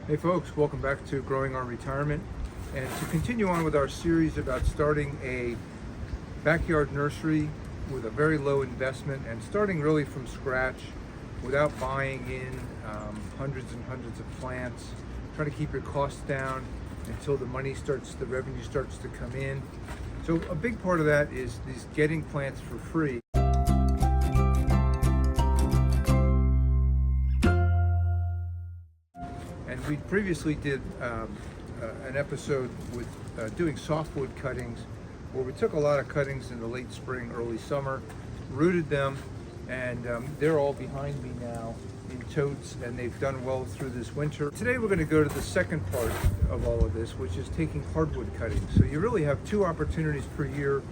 Hey folks, welcome back to Growing Our Retirement, and to continue on with our series about starting a backyard nursery with a very low investment and starting really from scratch without buying in hundreds and hundreds of plants. Try to keep your costs down until the revenue starts to come in. So a big part of that is getting plants for free. And we previously did an episode with doing softwood cuttings, where we took a lot of cuttings in the late spring, early summer, rooted them, and they're all behind me now in totes, and they've done well through this winter. Today we're going to go to the second part of all of this, which is taking hardwood cuttings. So you really have two opportunities per year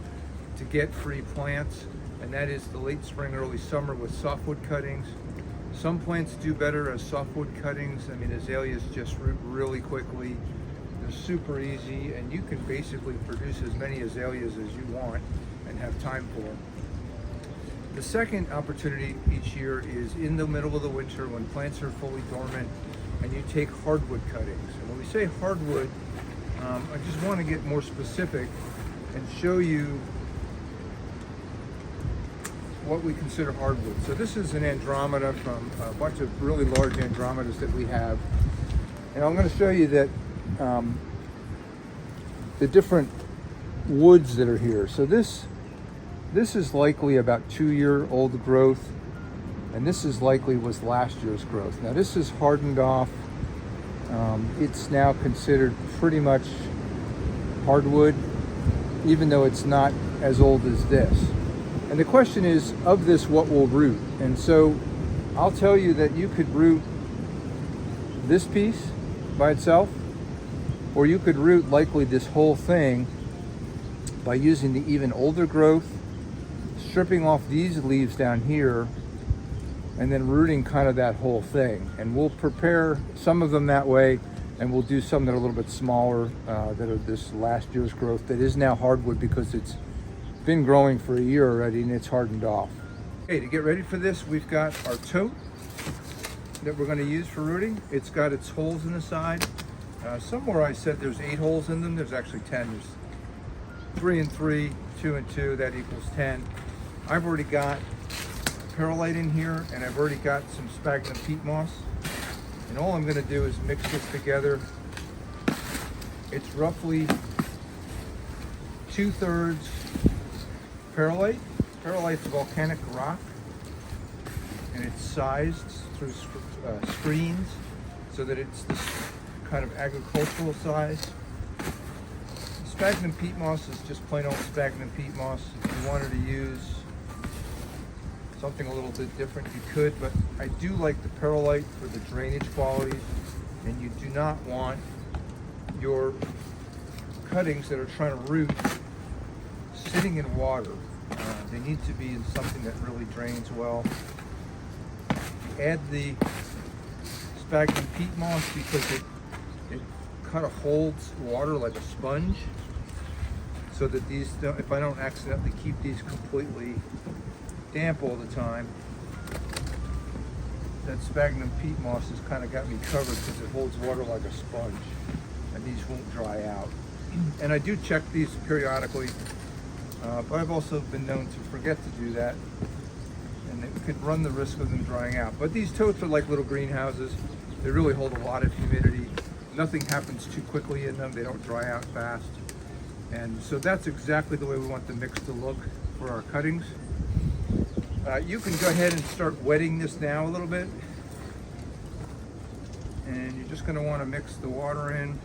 to get free plants, and that is the late spring, early summer with softwood cuttings. Some plants do better as softwood cuttings. I mean, azaleas just root really quickly. They're super easy, and you can basically produce as many azaleas as you want and have time for them. The second opportunity each year is in the middle of the winter when plants are fully dormant, and you take hardwood cuttings. And when we say hardwood, I just want to get more specific and show you what we consider hardwood. So this is an Andromeda from a bunch of really large Andromedas that we have. And I'm going to show you that the different woods that are here. So this is likely about 2-year-old growth, and this is likely was last year's growth. Now this is hardened off. It's now considered pretty much hardwood, even though it's not as old as this. And the question is, of this, what will root? And so I'll tell you that you could root this piece by itself, or you could root likely this whole thing by using the even older growth, stripping off these leaves down here, and then rooting kind of that whole thing. And we'll prepare some of them that way, and we'll do some that are a little bit smaller, that are this last year's growth that is now hardwood because it's been growing for a year already and it's hardened off. Okay, to get ready for this, we've got our tote that we're going to use for rooting. It's got its holes in the side. Somewhere I said there's 8 holes in them. There's actually 10. There's 3 and 3, 2 and 2. That equals 10. I've already got perlite in here, and I've already got some sphagnum peat moss. And all I'm going to do is mix this together. It's roughly 2/3 perlite. Perlite's volcanic rock, and it's sized through screens so that it's this kind of agricultural size. Sphagnum peat moss is just plain old sphagnum peat moss. If you wanted to use something a little bit different, you could, but I do like the perlite for the drainage qualities, and you do not want your cuttings that are trying to root sitting in water. They need to be in something that really drains well. Add the sphagnum peat moss because it kind of holds water like a sponge, so that these don't, if I don't accidentally keep these completely damp all the time, that sphagnum peat moss has kind of got me covered because it holds water like a sponge, and these won't dry out. And I do check these periodically. But I've also been known to forget to do that, and it could run the risk of them drying out. But these totes are like little greenhouses. They really hold a lot of humidity. Nothing happens too quickly in them. They don't dry out fast. And so that's exactly the way we want the mix to look for our cuttings. You can go ahead and start wetting this now a little bit. And you're just going to want to mix the water in.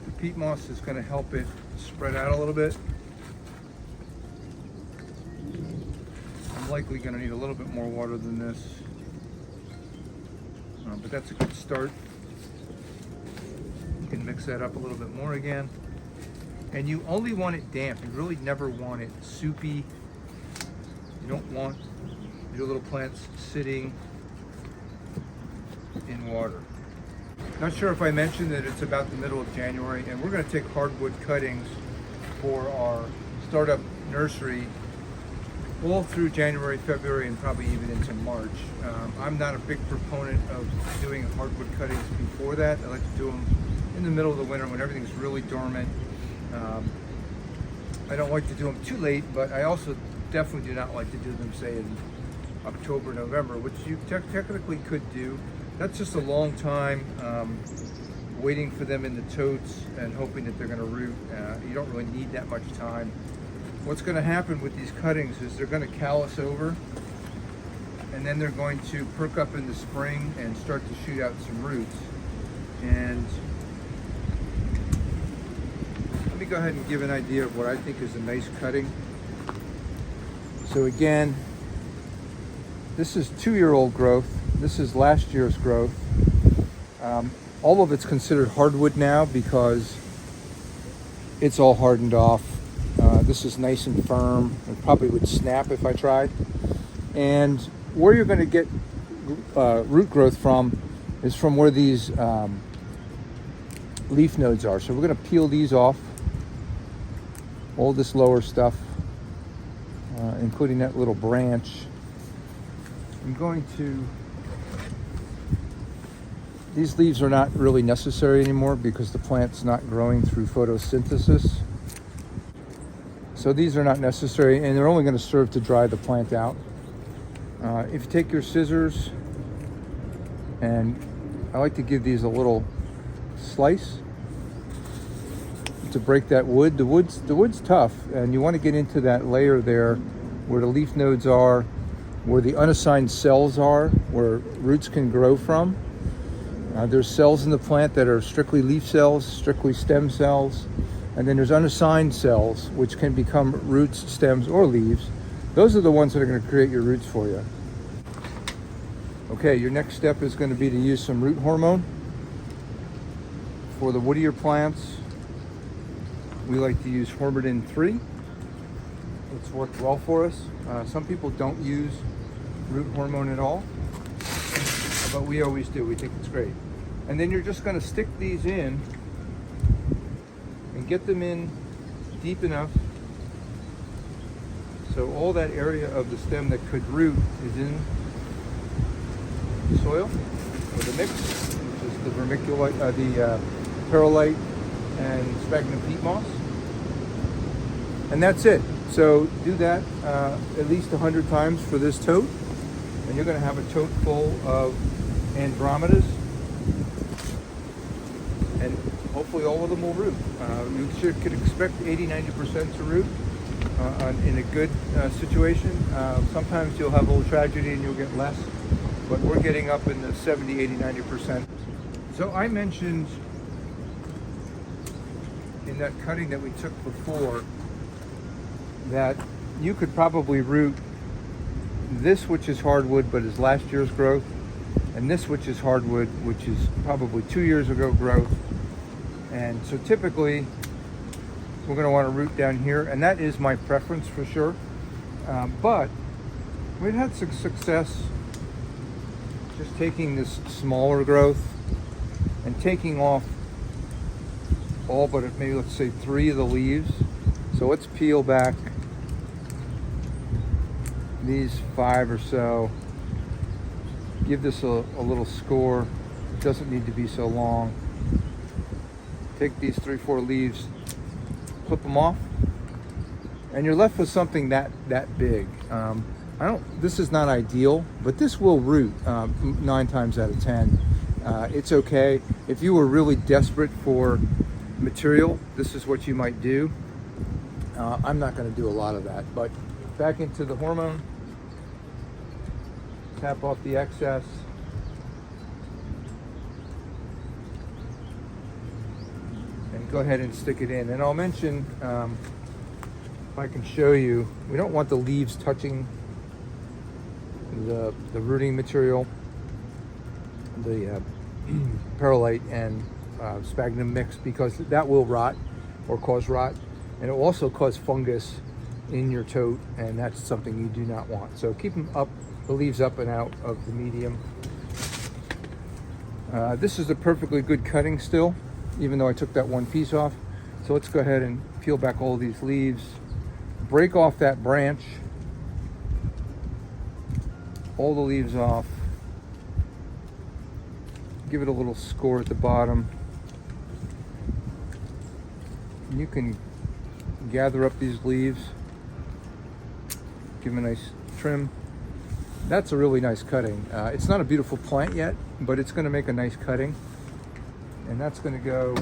The peat moss is going to help it spread out a little bit. I'm likely going to need a little bit more water than this, but that's a good start. You can mix that up a little bit more again, and you only want it damp. You really never want it soupy. You don't want your little plants sitting in water. Not sure if I mentioned that it's about the middle of January, and we're going to take hardwood cuttings for our startup nursery all through January, February, and probably even into March. I'm not a big proponent of doing hardwood cuttings before that. I like to do them in the middle of the winter when everything's really dormant. I don't like to do them too late, but I also definitely do not like to do them, say, in October, November, which you technically could do. That's just a long time waiting for them in the totes and hoping that they're going to root. You don't really need that much time. What's going to happen with these cuttings is they're going to callus over, and then they're going to perk up in the spring and start to shoot out some roots. And let me go ahead and give an idea of what I think is a nice cutting. So again, this is 2-year-old growth. This is last year's growth. All of it's considered hardwood now because it's all hardened off. This is nice and firm. It probably would snap if I tried. And where you're going to get root growth from is from where these leaf nodes are. So we're going to peel these off, all this lower stuff, including that little branch. I'm going to, these leaves are not really necessary anymore because the plant's not growing through photosynthesis. So these are not necessary, and they're only going to serve to dry the plant out. If you take your scissors, and I like to give these a little slice to break that wood. The wood's tough, and you want to get into that layer there where the leaf nodes are, where the unassigned cells are, where roots can grow from. There's cells in the plant that are strictly leaf cells, strictly stem cells, and then there's unassigned cells which can become roots, stems, or leaves. Those are the ones that are going to create your roots for you. Okay, your next step is going to be to use some root hormone. For the woodier plants, we like to use hormone 3. It's worked well for us. Some people don't use root hormone at all, but we always do. We think it's great. And then you're just going to stick these in and get them in deep enough so all that area of the stem that could root is in the soil with a mix, which is the vermiculite, the perlite and sphagnum peat moss, and that's it. So do that at least 100 times for this tote, and you're going to have a tote full of Andromedas, and hopefully all of them will root. You could expect 80-90% to root in a good situation. Sometimes you'll have a little tragedy and you'll get less, but we're getting up in the 70, 80, 90%. So I mentioned in that cutting that we took before that you could probably root this, which is hardwood but is last year's growth, and this, which is hardwood, which is probably 2 years ago growth. And so typically we're going to want to root down here, and that is my preference for sure. But we've had some success just taking this smaller growth and taking off all but maybe, let's say, 3 of the leaves. So let's peel back these 5 or so. Give this a little score. It doesn't need to be so long. Take these 3-4 leaves, clip them off, and you're left with something that big. This is not ideal, but this will root 9 times out of 10. It's okay. If you were really desperate for material, this is what you might do. I'm not going to do a lot of that, but back into the hormone, tap off the excess, and go ahead and stick it in. And I'll mention, if I can show you, we don't want the leaves touching the rooting material, the perlite and sphagnum mix, because that will rot or cause rot, and it will also cause fungus in your tote, and that's something you do not want. So keep them up, the leaves up and out of the medium. This is a perfectly good cutting still, even though I took that one piece off. So let's go ahead and peel back all these leaves, break off that branch, all the leaves off. Give it a little score at the bottom. And you can gather up these leaves, give them a nice trim. That's a really nice cutting. It's not a beautiful plant yet, but it's going to make a nice cutting. And that's going to go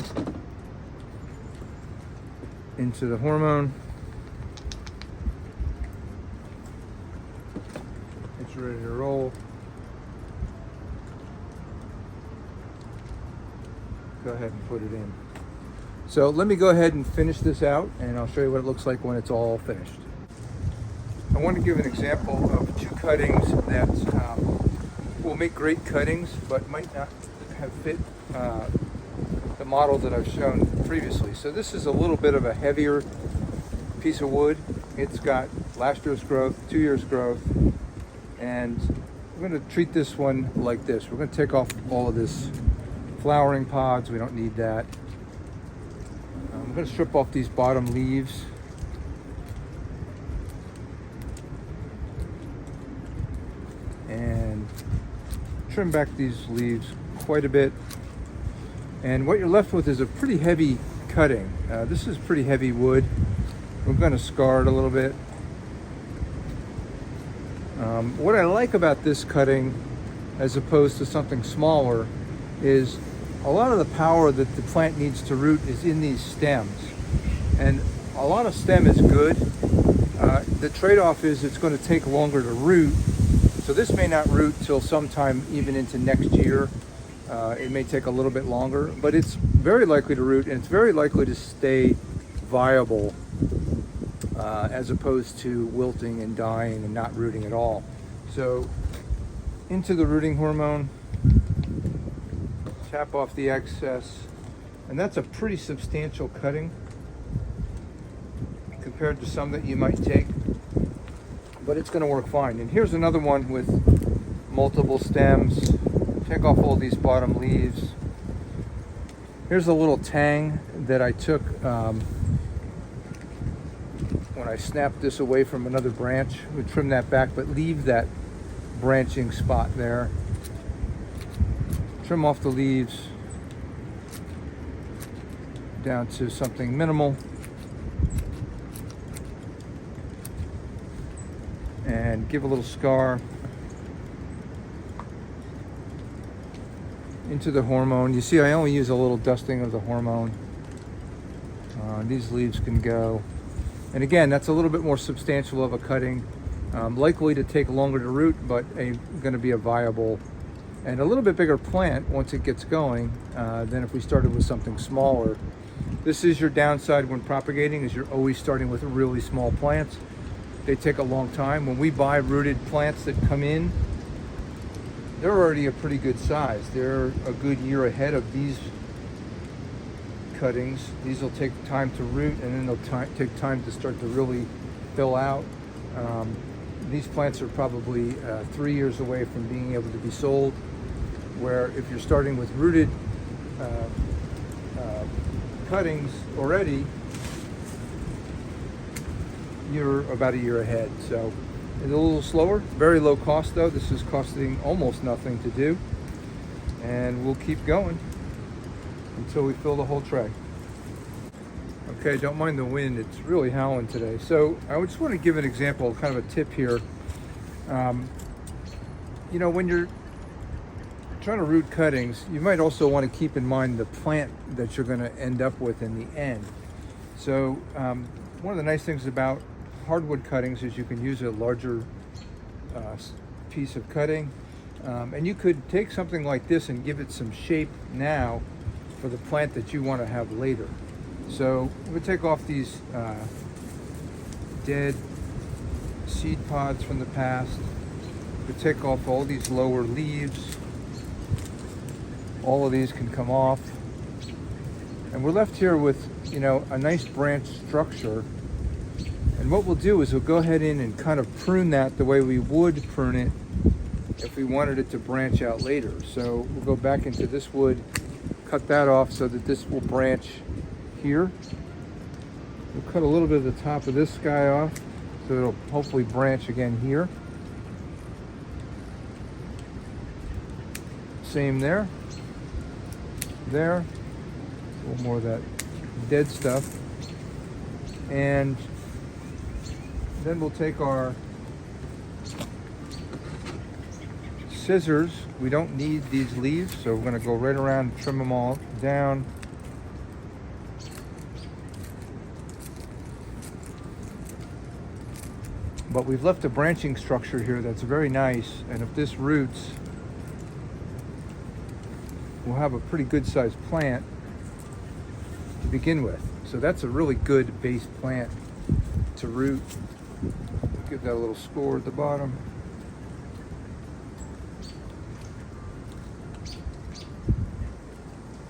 into the hormone. It's ready to roll. Go ahead and put it in. So let me go ahead and finish this out, and I'll show you what it looks like when it's all finished. I want to give an example of two cuttings that will make great cuttings, but might not have fit the model that I've shown previously. So this is a little bit of a heavier piece of wood. It's got last year's growth, 2 years growth, and we're going to treat this one like this. We're going to take off all of this flowering pods. We don't need that. I'm going to strip off these bottom leaves. And trim back these leaves quite a bit. And what you're left with is a pretty heavy cutting. This is pretty heavy wood. We're going to scar it a little bit. What I like about this cutting, as opposed to something smaller, is a lot of the power that the plant needs to root is in these stems. And a lot of stem is good. The trade-off is it's going to take longer to root. So this may not root till sometime even into next year. It may take a little bit longer, but it's very likely to root, and it's very likely to stay viable as opposed to wilting and dying and not rooting at all. So into the rooting hormone, tap off the excess, and that's a pretty substantial cutting compared to some that you might take, but it's going to work fine. And here's another one with multiple stems. Take off all these bottom leaves. Here's a little tang that I took when I snapped this away from another branch. We trim that back, but leave that branching spot there. Trim off the leaves down to something minimal. And give a little scar into the hormone. You see, I only use a little dusting of the hormone. These leaves can go. And again, that's a little bit more substantial of a cutting. Likely to take longer to root, but going to be a viable and a little bit bigger plant once it gets going than if we started with something smaller. This is your downside when propagating, is you're always starting with really small plants. They take a long time. When we buy rooted plants that come in, they're already a pretty good size. They're a good year ahead of these cuttings. These will take time to root, and then they'll take time to start to really fill out. These plants are probably 3 years away from being able to be sold, where if you're starting with rooted cuttings already, you're about a year ahead. So it's a little slower, very low cost though. This is costing almost nothing to do, and we'll keep going until we fill the whole tray. Okay, don't mind the wind, it's really howling today. So I just want to give an example, kind of a tip here. You know, when you're trying to root cuttings, you might also want to keep in mind the plant that you're going to end up with in the end. So one of the nice things about hardwood cuttings is you can use a larger piece of cutting, and you could take something like this and give it some shape now for the plant that you want to have later. So we'll take off these dead seed pods from the past. We'll take off all these lower leaves. All of these can come off, and we're left here with, you know, a nice branch structure. And what we'll do is we'll go ahead in and kind of prune that the way we would prune it if we wanted it to branch out later. So we'll go back into this wood, cut that off so that this will branch here. We'll cut a little bit of the top of this guy off so it'll hopefully branch again here. Same there. There. A little more of that dead stuff. And then we'll take our scissors. We don't need these leaves, so we're going to go right around and trim them all down. But we've left a branching structure here that's very nice, and if this roots, we'll have a pretty good sized plant to begin with. So that's a really good base plant to root. Give that a little score at the bottom.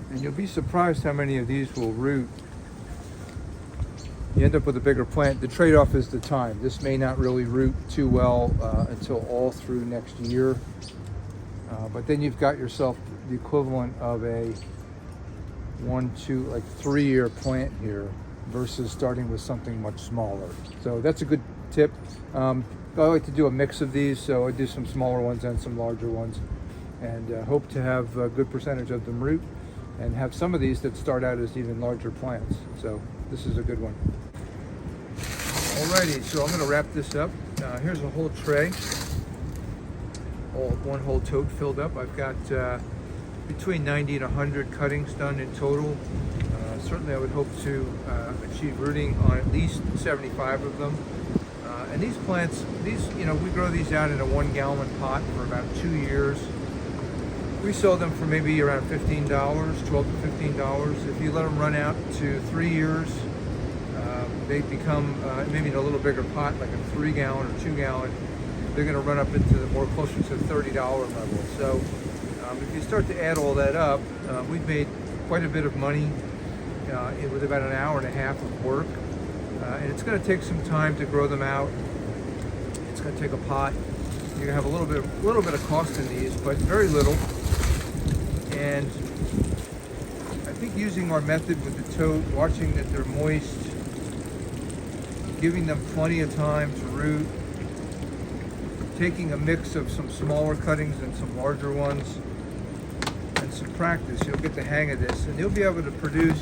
And you'll be surprised how many of these will root. You end up with a bigger plant. The trade-off is the time. This may not really root too well until all through next year. But then you've got yourself the equivalent of a 3-year plant here versus starting with something much smaller. So that's a good tip. I like to do a mix of these, so I do some smaller ones and some larger ones, and hope to have a good percentage of them root, and have some of these that start out as even larger plants. So this is a good one. Alrighty, so I'm going to wrap this up. Here's a whole tray, one whole tote filled up. I've got between 90 and 100 cuttings done in total. Certainly I would hope to achieve rooting on at least 75 of them. And these plants, we grow these out in a 1-gallon pot for about 2 years. We sell them for maybe around $15, $12 to $15. If you let them run out to 3 years, they become maybe in a little bigger pot, like a 3-gallon or 2-gallon. They're going to run up into the more closer to the $30 level. So if you start to add all that up, we've made quite a bit of money with about an hour and a half of work. And it's going to take some time to grow them out. It's going to take a pot. You're going to have a little bit of cost in these, but very little. And I think using our method with the tote, watching that they're moist, giving them plenty of time to root, taking a mix of some smaller cuttings and some larger ones, and some practice, you'll get the hang of this, and you'll be able to produce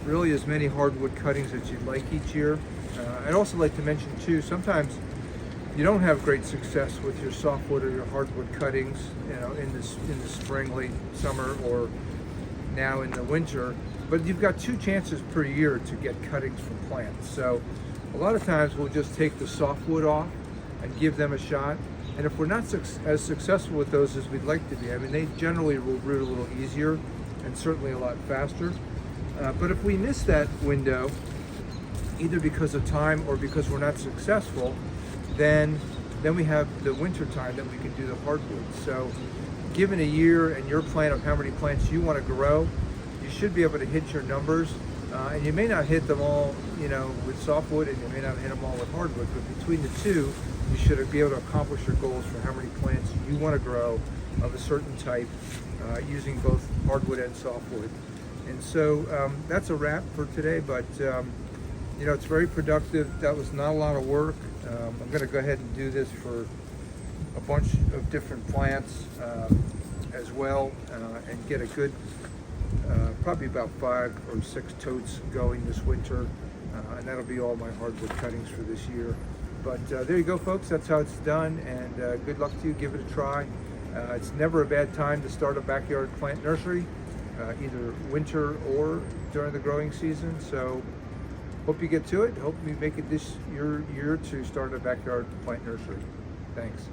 really as many hardwood cuttings as you'd like each year. I'd also like to mention too, sometimes you don't have great success with your softwood or your hardwood cuttings, in the spring, late summer, or now in the winter. But you've got 2 chances per year to get cuttings from plants. So a lot of times we'll just take the softwood off and give them a shot. And if we're not as successful with those as we'd like to be, I mean, they generally will root a little easier and certainly a lot faster. But if we miss that window, either because of time or because we're not successful, then we have the winter time that we can do the hardwood. So given a year and your plan of how many plants you want to grow, you should be able to hit your numbers. And you may not hit them all, with softwood, and you may not hit them all with hardwood, but between the two, you should be able to accomplish your goals for how many plants you want to grow of a certain type, using both hardwood and softwood. And so that's a wrap for today, but it's very productive. That was not a lot of work. I'm going to go ahead and do this for a bunch of different plants as well, and get a good, probably about 5 or 6 totes going this winter, and that'll be all my hardwood cuttings for this year. But there you go, folks. That's how it's done, and good luck to you. Give it a try. It's never a bad time to start a backyard plant nursery, either winter or during the growing season. So hope you get to it. Hope you make it this year to start a backyard plant nursery. Thanks.